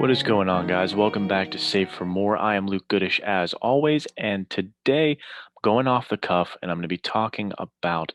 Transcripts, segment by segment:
What is going on, guys? Welcome back to Save for More. I am Luke Goodish as always, and today I'm going off the cuff and I'm going to be talking about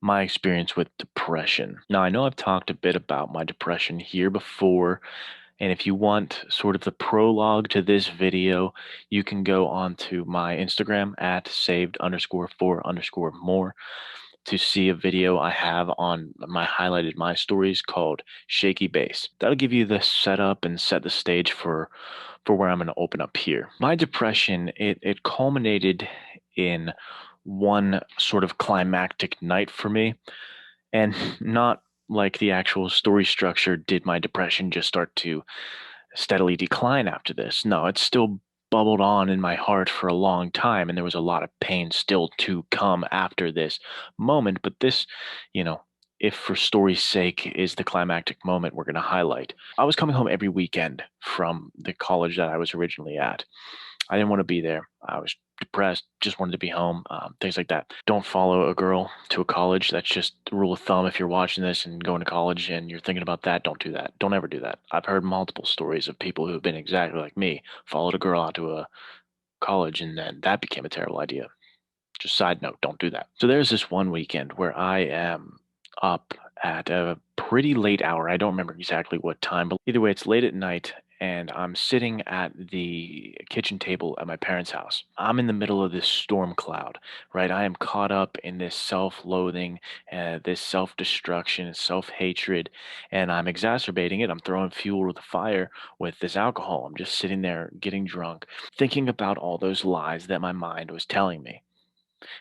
my experience with depression. Now, I know I've talked a bit about my depression here before, and if you want sort of the prologue to this video, you can go on to my Instagram at saved_for_more to see a video I have on my highlighted my stories called Shaky Bass. That'll give you the setup and set the stage for where I'm going to open up here. My depression, it culminated in one sort of climactic night for me, and not like the actual story structure did my depression just start to steadily decline after this. No, it still bubbled on in my heart for a long time, and there was a lot of pain still to come after this moment. But this, you know, if for story's sake is the climactic moment we're going to highlight. I was coming home every weekend from the college that I was originally at. I didn't want to be there. I was depressed, just wanted to be home, things like that. Don't follow a girl to a college. That's just the rule of thumb. If you're watching this and going to college and you're thinking about that, don't do that. Don't ever do that. I've heard multiple stories of people who have been exactly like me, followed a girl out to a college, and then that became a terrible idea. Just side note, don't do that. So there's this one weekend where I am up at a pretty late hour. I don't remember exactly what time, but either way, it's late at night, and I'm sitting at the kitchen table at my parents' house. I'm in the middle of this storm cloud, right? I am caught up in this self-loathing, this self-destruction, self-hatred, and I'm exacerbating it. I'm throwing fuel to the fire with this alcohol. I'm just sitting there getting drunk, thinking about all those lies that my mind was telling me.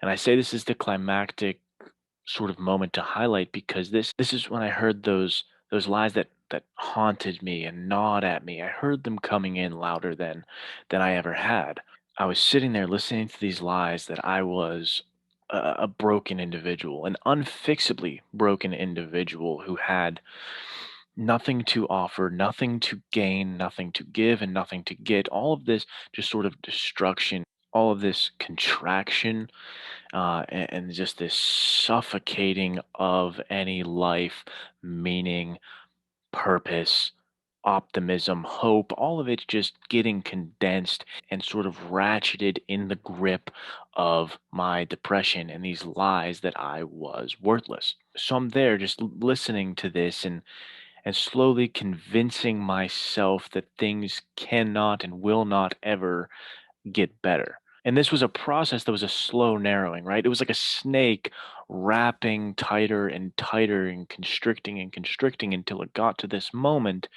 And I say this is the climactic sort of moment to highlight because this is when I heard those lies that haunted me and gnawed at me. I heard them coming in louder than I ever had. I was sitting there listening to these lies that I was a broken individual, an unfixably broken individual who had nothing to offer, nothing to gain, nothing to give, and nothing to get. All of this just sort of destruction, all of this contraction, and just this suffocating of any life, meaning, purpose, optimism, hope, all of it's just getting condensed and sort of ratcheted in the grip of my depression and these lies that I was worthless. So I'm there just listening to this and slowly convincing myself that things cannot and will not ever get better. And this was a process that was a slow narrowing, right? It was like a snake wrapping tighter and tighter and constricting until it got to this moment.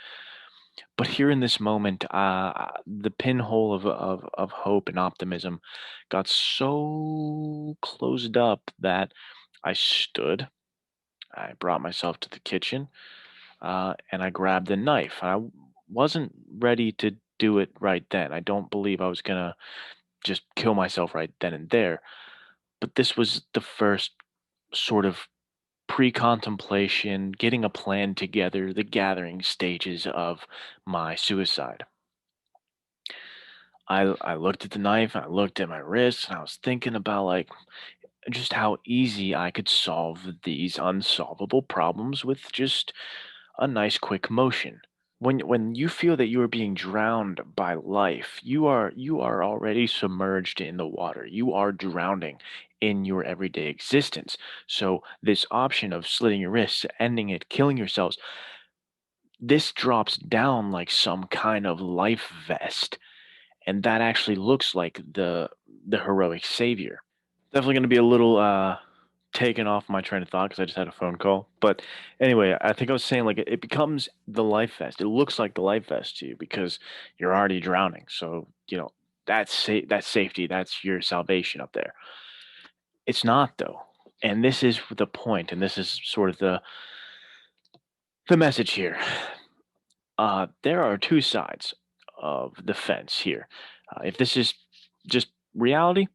But here in this moment, the pinhole of hope and optimism got so closed up that I stood, I brought myself to the kitchen, and I grabbed a knife. I wasn't ready to do it right then. I don't believe I was gonna just kill myself right then and there. But this was the first sort of pre-contemplation, getting a plan together, the gathering stages of my suicide. I looked at the knife, I looked at my wrist, and I was thinking about like just how easy I could solve these unsolvable problems with just a nice quick motion. When you feel that you are being drowned by life, you are already submerged in the water. You are drowning in your everyday existence. So this option of slitting your wrists, ending it, killing yourselves, this drops down like some kind of life vest, and that actually looks like the heroic savior. Definitely going to be a little taken off my train of thought because I just had a phone call. But anyway, I think I was saying like it becomes the life vest. It looks like the life vest to you because you're already drowning. So that's safety. That's your salvation up there. It's not though, and this is the point, and this is sort of the message here. There are two sides of the fence here. If this is just reality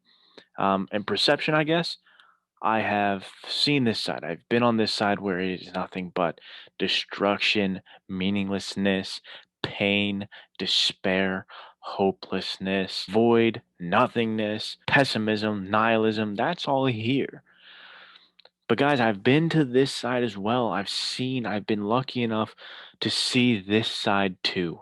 and perception, I guess I have seen this side. I've been on this side where it is nothing but destruction, meaninglessness, pain, despair, hopelessness, void, nothingness, pessimism, nihilism. That's all here. But guys, I've been to this side as well. I've been lucky enough to see this side too.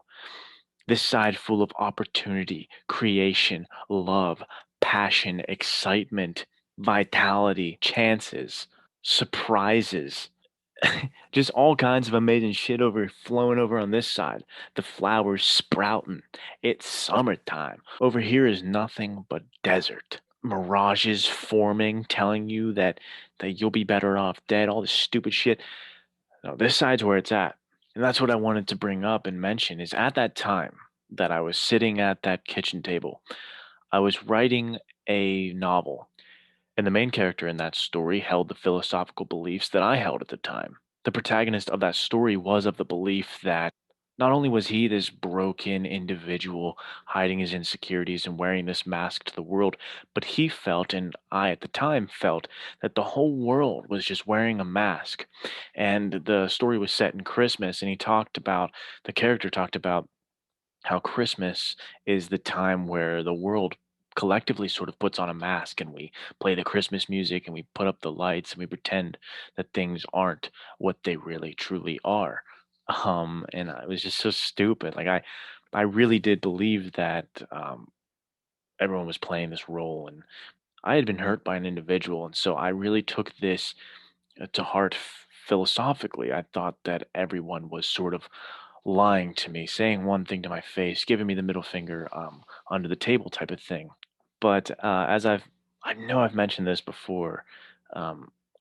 This side full of opportunity, creation, love, passion, excitement, vitality, chances, surprises, just all kinds of amazing shit over flowing over on this side. The flowers sprouting. It's summertime. Over here is nothing but desert. Mirages forming, telling you that you'll be better off dead. All this stupid shit. No, this side's where it's at. And that's what I wanted to bring up and mention is at that time that I was sitting at that kitchen table, I was writing a novel, and the main character in that story held the philosophical beliefs that I held at the time. The protagonist of that story was of the belief that not only was he this broken individual hiding his insecurities and wearing this mask to the world, but he felt, and I at the time felt, that the whole world was just wearing a mask. And the story was set in Christmas, and the character talked about how Christmas is the time where the world collectively sort of puts on a mask and we play the Christmas music and we put up the lights and we pretend that things aren't what they really truly are. And I was just so stupid. I really did believe that everyone was playing this role, and I had been hurt by an individual, and so I really took this to heart philosophically. I thought that everyone was sort of lying to me, saying one thing to my face, giving me the middle finger under the table type of thing. But I know I've mentioned this before.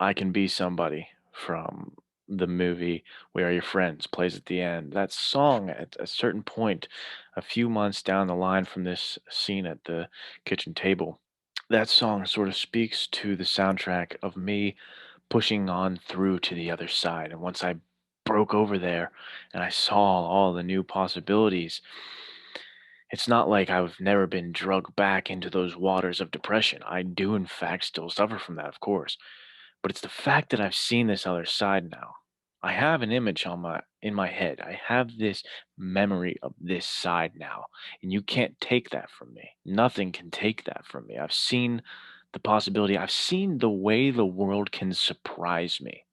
I can be somebody from the movie "We Are Your Friends" plays at the end. That song at a certain point, a few months down the line from this scene at the kitchen table, that song sort of speaks to the soundtrack of me pushing on through to the other side. And once I broke over there and I saw all the new possibilities, it's not like I've never been drugged back into those waters of depression. I do, in fact, still suffer from that, of course. But it's the fact that I've seen this other side now. I have an image in my head. I have this memory of this side now, and you can't take that from me. Nothing can take that from me. I've seen the possibility. I've seen the way the world can surprise me.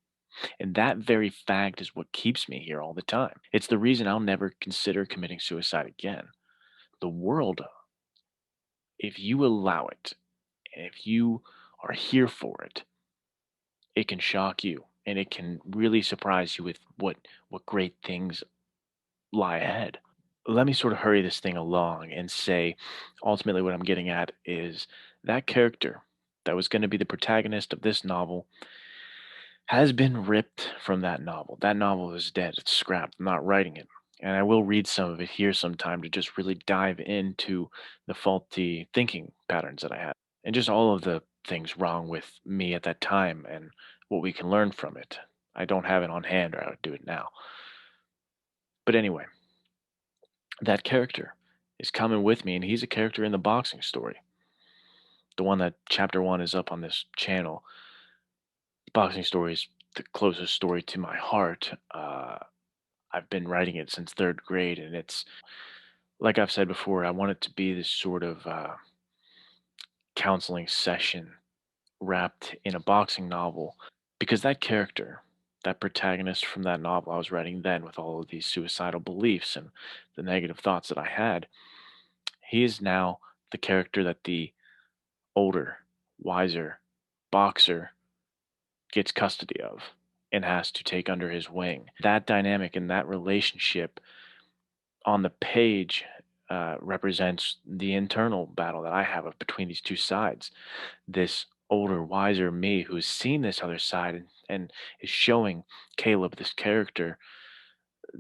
And that very fact is what keeps me here all the time. It's the reason I'll never consider committing suicide again. The world, if you allow it, and if you are here for it, it can shock you and it can really surprise you with what great things lie ahead. Let me sort of hurry this thing along and say ultimately what I'm getting at is that character that was going to be the protagonist of this novel has been ripped from that novel. That novel is dead. It's scrapped. I'm not writing it. And I will read some of it here sometime to just really dive into the faulty thinking patterns that I had and just all of the things wrong with me at that time and what we can learn from it. I don't have it on hand or I would do it now. But anyway, that character is coming with me and he's a character in the boxing story. The one that chapter one is up on this channel. Boxing story is the closest story to my heart. I've been writing it since third grade, and it's like I've said before, I want it to be this sort of counseling session wrapped in a boxing novel because that character, that protagonist from that novel I was writing then with all of these suicidal beliefs and the negative thoughts that I had, he is now the character that the older, wiser boxer gets custody of and has to take under his wing. That dynamic and that relationship on the page represents the internal battle that I have between these two sides. This older, wiser me who has seen this other side and is showing Caleb, this character,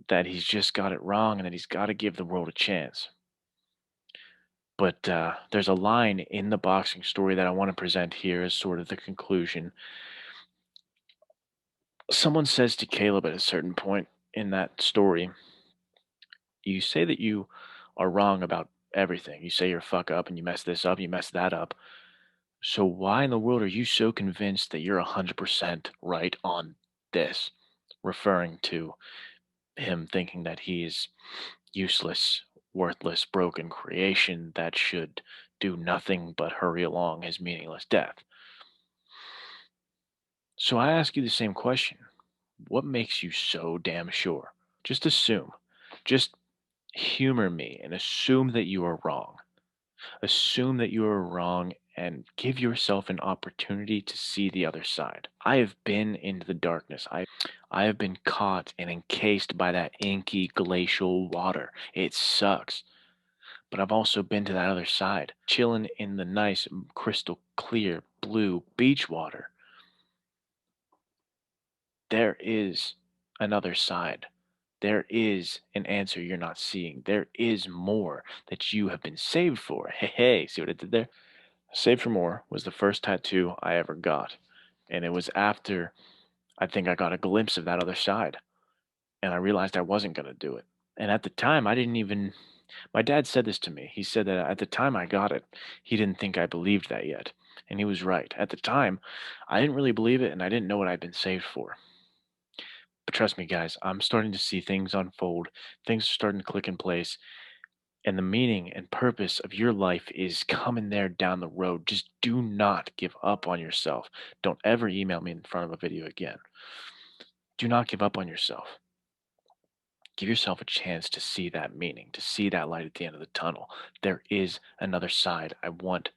that he's just got it wrong and that he's got to give the world a chance. But there's a line in the boxing story that I want to present here as sort of the conclusion. Someone says to Caleb at a certain point in that story, you say that you are wrong about everything. You say you're a fuck up and you mess this up, you mess that up. So why in the world are you so convinced that you're 100% right on this? Referring to him thinking that he's useless, worthless, broken creation that should do nothing but hurry along his meaningless death. So I ask you the same question. What makes you so damn sure? Just assume. Just humor me and assume that you are wrong. Assume that you are wrong and give yourself an opportunity to see the other side. I have been into the darkness. I have been caught and encased by that inky glacial water. It sucks. But I've also been to that other side, chilling in the nice crystal clear blue beach water. There is another side. There is an answer you're not seeing. There is more that you have been saved for. Hey, hey, see what I did there? Saved for More was the first tattoo I ever got. And it was after I think I got a glimpse of that other side. And I realized I wasn't going to do it. And at the time, I didn't even. My dad said this to me. He said that at the time I got it, he didn't think I believed that yet. And he was right. At the time, I didn't really believe it and I didn't know what I'd been saved for. But trust me, guys, I'm starting to see things unfold. Things are starting to click in place. And the meaning and purpose of your life is coming there down the road. Just do not give up on yourself. Don't ever email me in front of a video again. Do not give up on yourself. Give yourself a chance to see that meaning, to see that light at the end of the tunnel. There is another side. I want